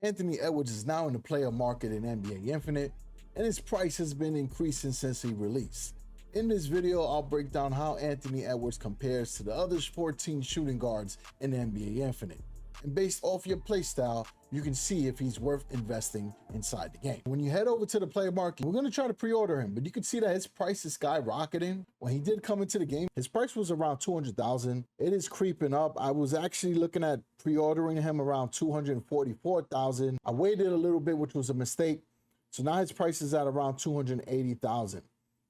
Anthony Edwards is now in the player market in NBA Infinite, and his price has been increasing since he released. In this video, I'll break down how Anthony Edwards compares to the other 14 shooting guards in NBA Infinite. And based off your playstyle, you can see if he's worth investing inside the game. When you head over to the player market, we're going to try to pre-order him, but you can see that his price is skyrocketing. When he did come into the game, his price was around $200,000. It is creeping up. I was actually looking at pre-ordering him around $244,000. I waited a little bit, which was a mistake. So now his price is at around $280,000.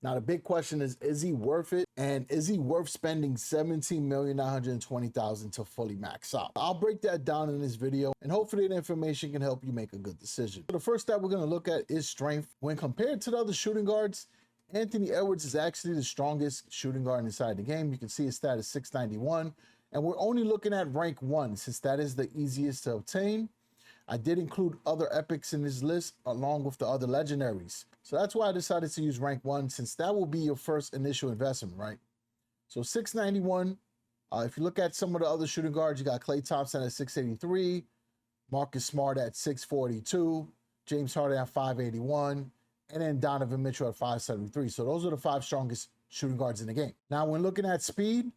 Now, the big question is he worth it? And is he worth spending $17,920,000 to fully max out? I'll break that down in this video, and hopefully the information can help you make a good decision. So the first stat we're going to look at is strength. When compared to the other shooting guards, Anthony Edwards is actually the strongest shooting guard inside the game. You can see his stat is 691, and we're only looking at rank 1 since that is the easiest to obtain. I did include other epics in this list along with the other legendaries. So that's why I decided to use rank 1, since that will be your first initial investment, right? So 691, if you look at some of the other shooting guards, you got Klay Thompson at 683, Marcus Smart at 642, James Harden at 581, and then Donovan Mitchell at 573. So those are the 5 strongest shooting guards in the game. Now, when looking at speed,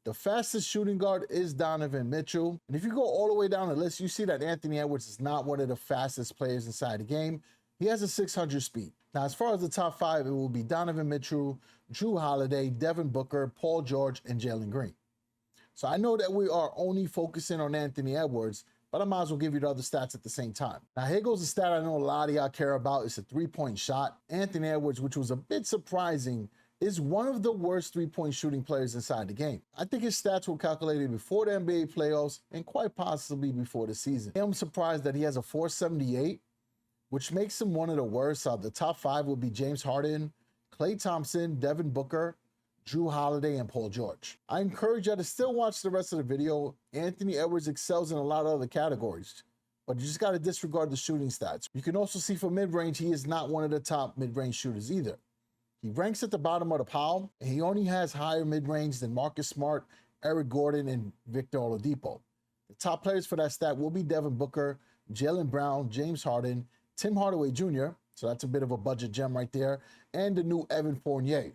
the fastest shooting guard is Donovan Mitchell. And if you go all the way down the list, you see that Anthony Edwards is not one of the fastest players inside the game. He has a 600 speed. Now, as far as the top 5, it will be Donovan Mitchell, Jrue Holiday, Devin Booker, Paul George, and Jalen Green. So I know that we are only focusing on Anthony Edwards, but I might as well give you the other stats at the same time. Now, here goes the stat I know a lot of y'all care about. It's a 3-point shot. Anthony Edwards, which was a bit surprising, is one of the worst 3-point shooting players inside the game. I think his stats were calculated before the NBA playoffs and quite possibly before the season. I'm surprised that he has a 478, which makes him one of the worst. The top 5 will be James Harden, Klay Thompson, Devin Booker, Jrue Holiday, and Paul George. I encourage you to still watch the rest of the video. Anthony Edwards excels in a lot of other categories, but you just got to disregard the shooting stats. You can also see for mid-range, he is not one of the top mid-range shooters either. He ranks at the bottom of the pile, and he only has higher mid-range than Marcus Smart, Eric Gordon, and Victor Oladipo. The top players for that stat will be Devin Booker, Jaylen Brown, James Harden, Tim Hardaway Jr., so that's a bit of a budget gem right there, and the new Evan Fournier,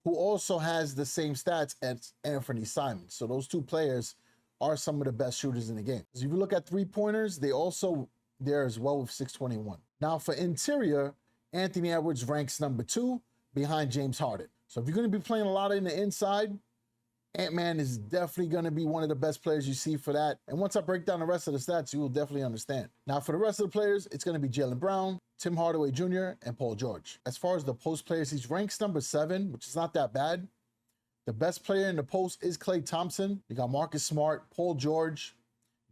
who also has the same stats as Anthony Simons. So those 2 players are some of the best shooters in the game. So if you look at 3-pointers, they also there as well with 621. Now for interior, Anthony Edwards ranks number 2 behind James Harden. So if you're going to be playing a lot in the inside, Ant-Man is definitely going to be one of the best players you see for that. And once I break down the rest of the stats, you will definitely understand. Now, for the rest of the players, it's going to be Jaylen Brown, Tim Hardaway Jr., and Paul George. As far as the post players, he's ranks number 7, which is not that bad. The best player in the post is Klay Thompson. You got Marcus Smart, Paul George,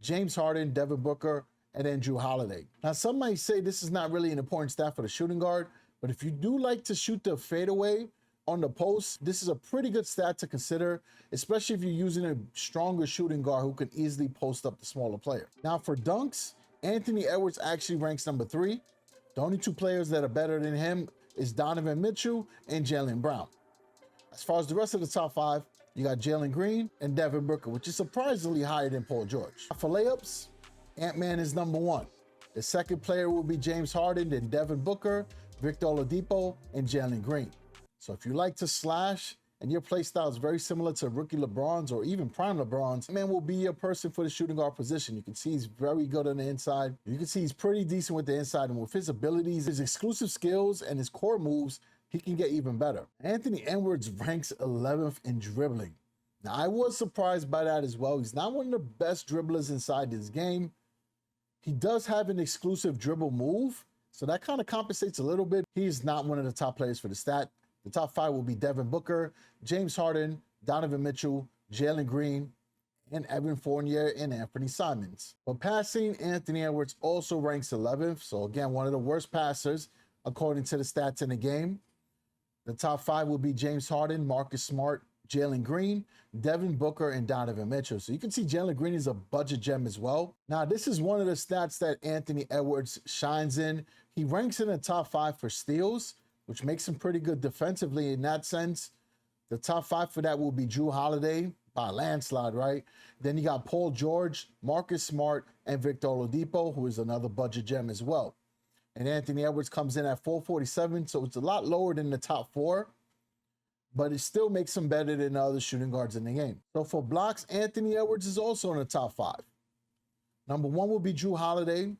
James Harden, Devin Booker, and then Jrue Holiday. Now, some might say this is not really an important stat for the shooting guard, but if you do like to shoot the fadeaway on the post, this is a pretty good stat to consider, especially if you're using a stronger shooting guard who can easily post up the smaller player. Now for dunks, Anthony Edwards actually ranks number 3. The only 2 players that are better than him is Donovan Mitchell and Jaylen Brown. As far as the rest of the top 5, you got Jalen Green and Devin Booker, which is surprisingly higher than Paul George. For layups, Ant-Man is number 1. The second player will be James Harden, then Devin Booker, Victor Oladipo, and Jalen Green. So if you like to slash and your play style is very similar to rookie LeBron's or even prime LeBron's, man will be your person for the shooting guard position. You can see he's very good on the inside. You can see he's pretty decent with the inside, and with his abilities, his exclusive skills, and his core moves, he can get even better. Anthony Edwards ranks 11th in dribbling. Now, I was surprised by that as well. He's not one of the best dribblers inside this game. He does have an exclusive dribble move, so that kind of compensates a little bit. He's not one of the top players for the stat. The top 5 will be Devin Booker, James Harden, Donovan Mitchell, Jalen Green, and Evan Fournier and Anthony Simons. But passing, Anthony Edwards also ranks 11th. So again, one of the worst passers according to the stats in the game. The top 5 will be James Harden, Marcus Smart, Jalen Green, Devin Booker, and Donovan Mitchell. So you can see Jalen Green is a budget gem as well. Now, this is one of the stats that Anthony Edwards shines in. He ranks in the top 5 for steals, which makes him pretty good defensively in that sense. The top 5 for that will be Jrue Holiday, by a landslide, right? Then you got Paul George, Marcus Smart, and Victor Oladipo, who is another budget gem as well. And Anthony Edwards comes in at 447, so it's a lot lower than the top 4, but it still makes him better than the other shooting guards in the game. So for blocks, Anthony Edwards is also in the top 5. Number 1 will be Jrue Holiday,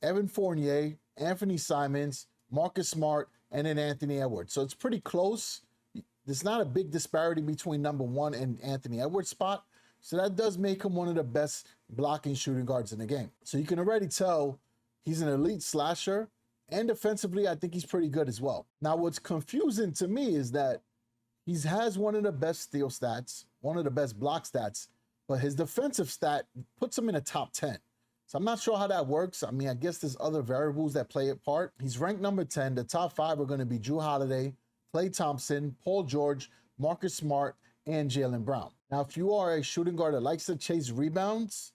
Evan Fournier, Anthony Simons, Marcus Smart, and then Anthony Edwards. So it's pretty close. There's not a big disparity between number 1 and Anthony Edwards' spot. So that does make him one of the best blocking shooting guards in the game. So you can already tell he's an elite slasher, and defensively, I think he's pretty good as well. Now, what's confusing to me is that he has one of the best steal stats, one of the best block stats, but his defensive stat puts him in the top 10. So I'm not sure how that works. I mean, I guess there's other variables that play a part. He's ranked number 10. The top 5 are going to be Jrue Holiday, Klay Thompson, Paul George, Marcus Smart, and Jaylen Brown. Now, if you are a shooting guard that likes to chase rebounds,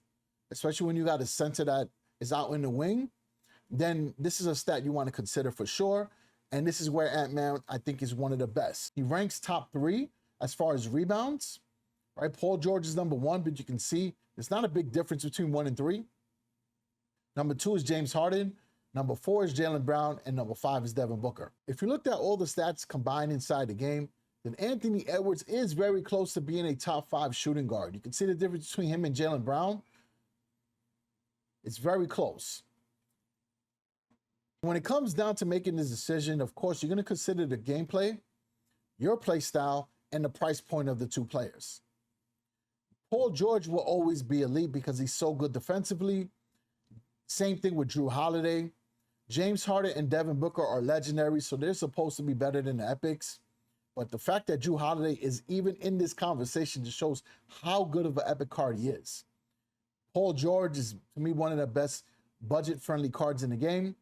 especially when you got a center that is out in the wing, then this is a stat you want to consider for sure. And this is where Ant-Man, I think, is one of the best. He ranks top 3 as far as rebounds, right? Paul George is number 1, but you can see there's not a big difference between 1 and 3. Number 2 is James Harden. Number 4 is Jaylen Brown. And number 5 is Devin Booker. If you looked at all the stats combined inside the game, then Anthony Edwards is very close to being a top 5 shooting guard. You can see the difference between him and Jaylen Brown. It's very close. When it comes down to making this decision, of course, you're going to consider the gameplay, your play style, and the price point of the 2 players. Paul George will always be elite because he's so good defensively. Same thing with Jrue Holiday. James Harden and Devin Booker are legendary, so they're supposed to be better than the Epics. But the fact that Jrue Holiday is even in this conversation just shows how good of an epic card he is. Paul George is, to me, one of the best budget-friendly cards in the game.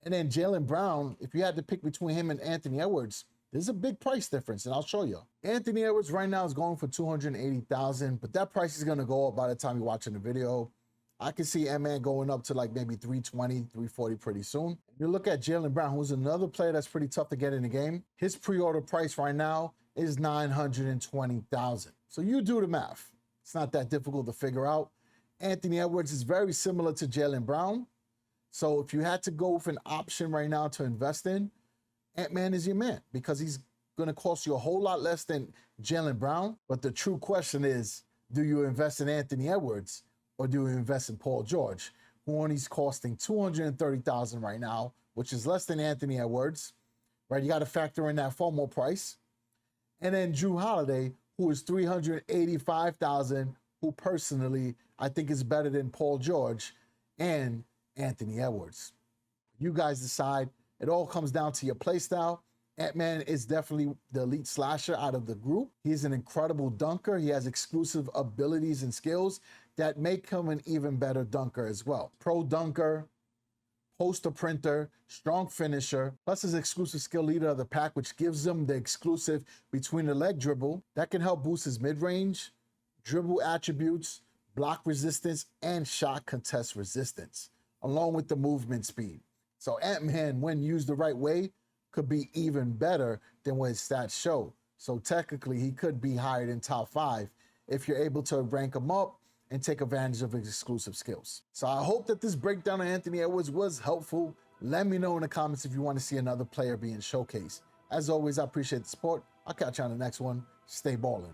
And then Jaylen Brown, if you had to pick between him and Anthony Edwards, there's a big price difference, and I'll show you. Anthony Edwards right now is going for $280,000, but that price is going to go up by the time you're watching the video. I can see Ant-Man going up to like maybe $320, $340 pretty soon. You look at Jaylen Brown, who's another player that's pretty tough to get in the game. His pre-order price right now is $920,000. So you do the math. It's not that difficult to figure out. Anthony Edwards is very similar to Jaylen Brown. So if you had to go with an option right now to invest in, Ant-Man is your man because he's going to cost you a whole lot less than Jaylen Brown. But the true question is, do you invest in Anthony Edwards or do you invest in Paul George, who only is costing $230,000 right now, which is less than Anthony Edwards, right? You got to factor in that FOMO price. And then Jrue Holiday, who is $385,000, who personally I think is better than Paul George and Anthony Edwards. You guys decide. It all comes down to your play style. Ant-Man is definitely the elite slasher out of the group. He's an incredible dunker. He has exclusive abilities and skills that make him an even better dunker as well. Pro dunker, poster printer, strong finisher, plus his exclusive skill leader of the pack, which gives him the exclusive between the leg dribble. That can help boost his mid-range, dribble attributes, block resistance, and shot contest resistance, along with the movement speed. So Ant-Man, when used the right way, could be even better than what his stats show. So technically, he could be higher than top 5 if you're able to rank him up and take advantage of his exclusive skills. So I hope that this breakdown of Anthony Edwards was helpful. Let me know in the comments if you want to see another player being showcased. As always, I appreciate the support. I'll catch you on the next one. Stay ballin'.